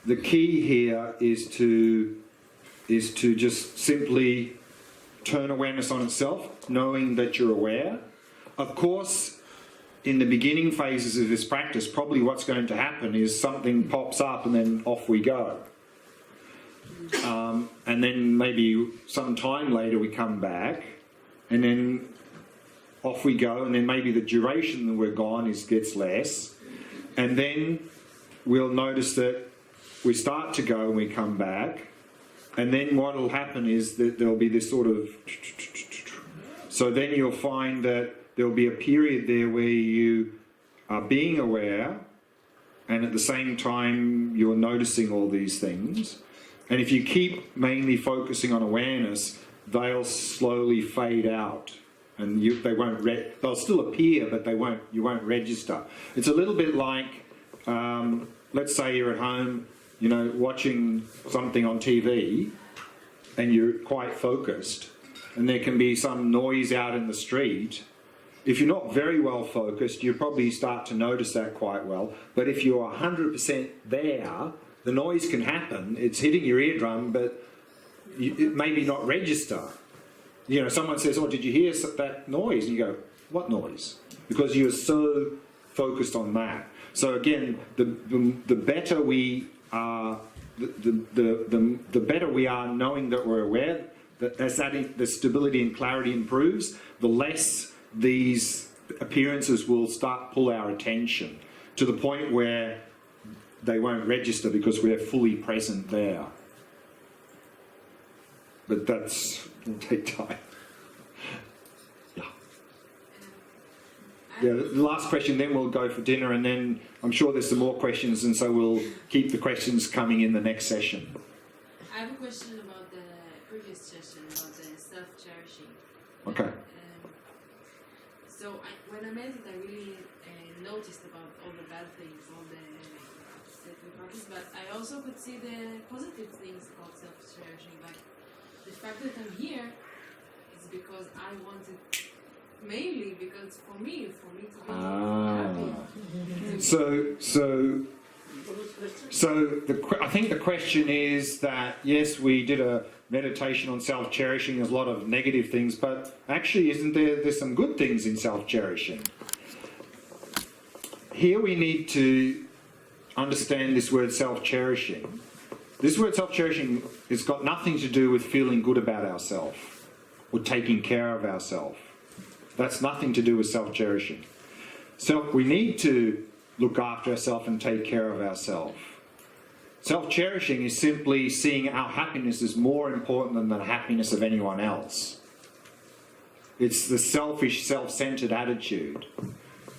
the key here is to just simply turn awareness on itself, knowing that you're aware. Of course, in the beginning phases of this practice, probably what's going to happen is something pops up and then off we go. And then maybe some time later we come back and then off we go, and then maybe the duration that we're gone gets less, and then we'll notice that we start to go and we come back, and then what will happen is that there'll be this sort of... So then you'll find that there'll be a period there where you are being aware, and at the same time you're noticing all these things. And if you keep mainly focusing on awareness, they'll slowly fade out, and they'll still appear, but you won't register. It's a little bit like, let's say you're at home, watching something on TV, and you're quite focused, and there can be some noise out in the street. If you're not very well focused, you probably start to notice that quite well. But if you're 100% there, the noise can happen. It's hitting your eardrum, but it maybe not register. Someone says, "Oh, did you hear that noise?" And you go, "What noise?" Because you're so focused on that. So again, the better we are, the better we are knowing that we're aware. That as the stability and clarity improves, the less these appearances will pull our attention to the point where they won't register because we're fully present there. But will take time. Yeah, the last question, then we'll go for dinner, and then I'm sure there's some more questions, and so we'll keep the questions coming in the next session. I have a question about the previous session, about the self-cherishing. Okay. When I met it, I really noticed about all the bad things, all the that we practice, but I also could see the positive things about self-cherishing. Like the fact that I'm here is because I wanted, mainly because for me to be happy. I think the question is that, yes, we did a meditation on self-cherishing. There's a lot of negative things, but actually isn't there's some good things in self-cherishing? Here we need to understand this word self-cherishing. This word self-cherishing has got nothing to do with feeling good about ourselves or taking care of ourselves. That's nothing to do with self-cherishing. So we need to look after ourselves and take care of ourselves. Self-cherishing is simply seeing our happiness as more important than the happiness of anyone else. It's the selfish, self-centered attitude.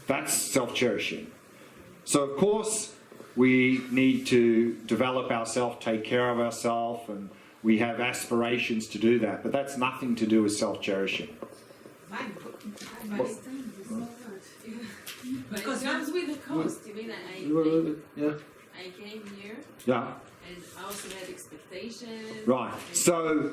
That's self-cherishing. So of course we need to develop ourselves, take care of ourselves, and we have aspirations to do that, but that's nothing to do with self-cherishing. Because it comes with a cost. I mean, I came here. Yeah. And I also had expectations. Right. So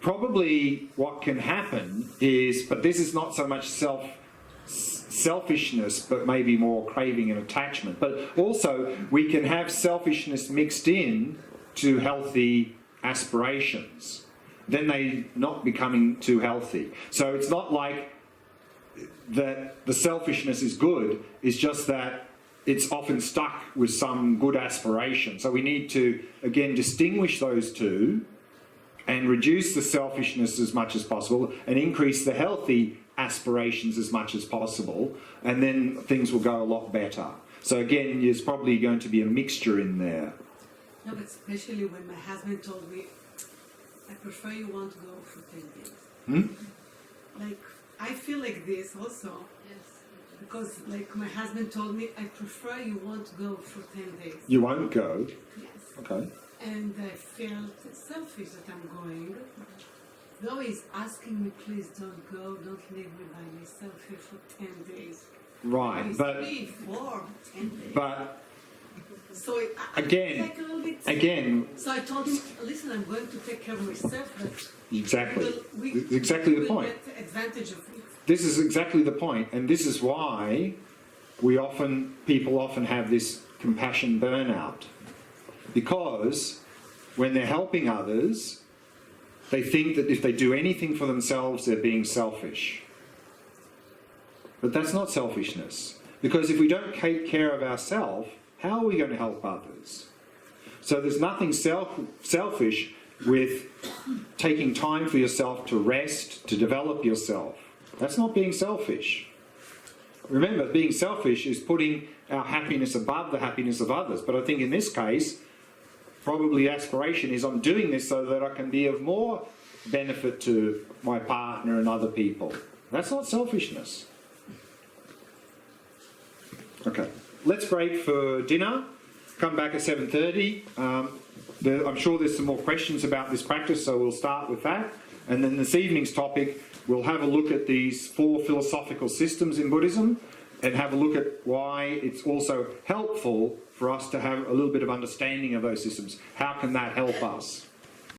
probably what can happen is, but this is not so much selfishness, but maybe more craving and attachment. But also we can have selfishness mixed in to healthy aspirations. Then they not becoming too healthy. So it's not like that the selfishness is good, it's just that it's often stuck with some good aspiration. So we need to, again, distinguish those two and reduce the selfishness as much as possible and increase the healthy aspirations as much as possible, and then things will go a lot better. So again, there's probably going to be a mixture in there. No, but especially when my husband told me, I prefer you want to go for 10 days. Like, I feel like this also. Yes. Because, like, my husband told me, I prefer you want to go for 10 days. You won't go? Yes. Okay. And I felt selfish that I'm going. Though he's asking me, please don't go, don't leave me by myself here for 10 days. Right, but 3, 4, 10 days. But so again, like a little bit. Again. So I told him, listen, I'm going to take care of myself. But exactly. Exactly the point. Get advantage of it. This is exactly the point, and this is why people often have this compassion burnout. because when they're helping others, they think that if they do anything for themselves, they're being selfish. But that's not selfishness. Because if we don't take care of ourselves, how are we going to help others? So there's nothing selfish with taking time for yourself to rest, to develop yourself. That's not being selfish. Remember, being selfish is putting our happiness above the happiness of others. But I think in this case, probably aspiration is I'm doing this so that I can be of more benefit to my partner and other people. That's not selfishness. Okay, let's break for dinner. Come back at 7:30. I'm sure there's some more questions about this practice, so we'll start with that. And then this evening's topic, we'll have a look at these 4 philosophical systems in Buddhism and have a look at why it's also helpful for us to have a little bit of understanding of those systems. How can that help us?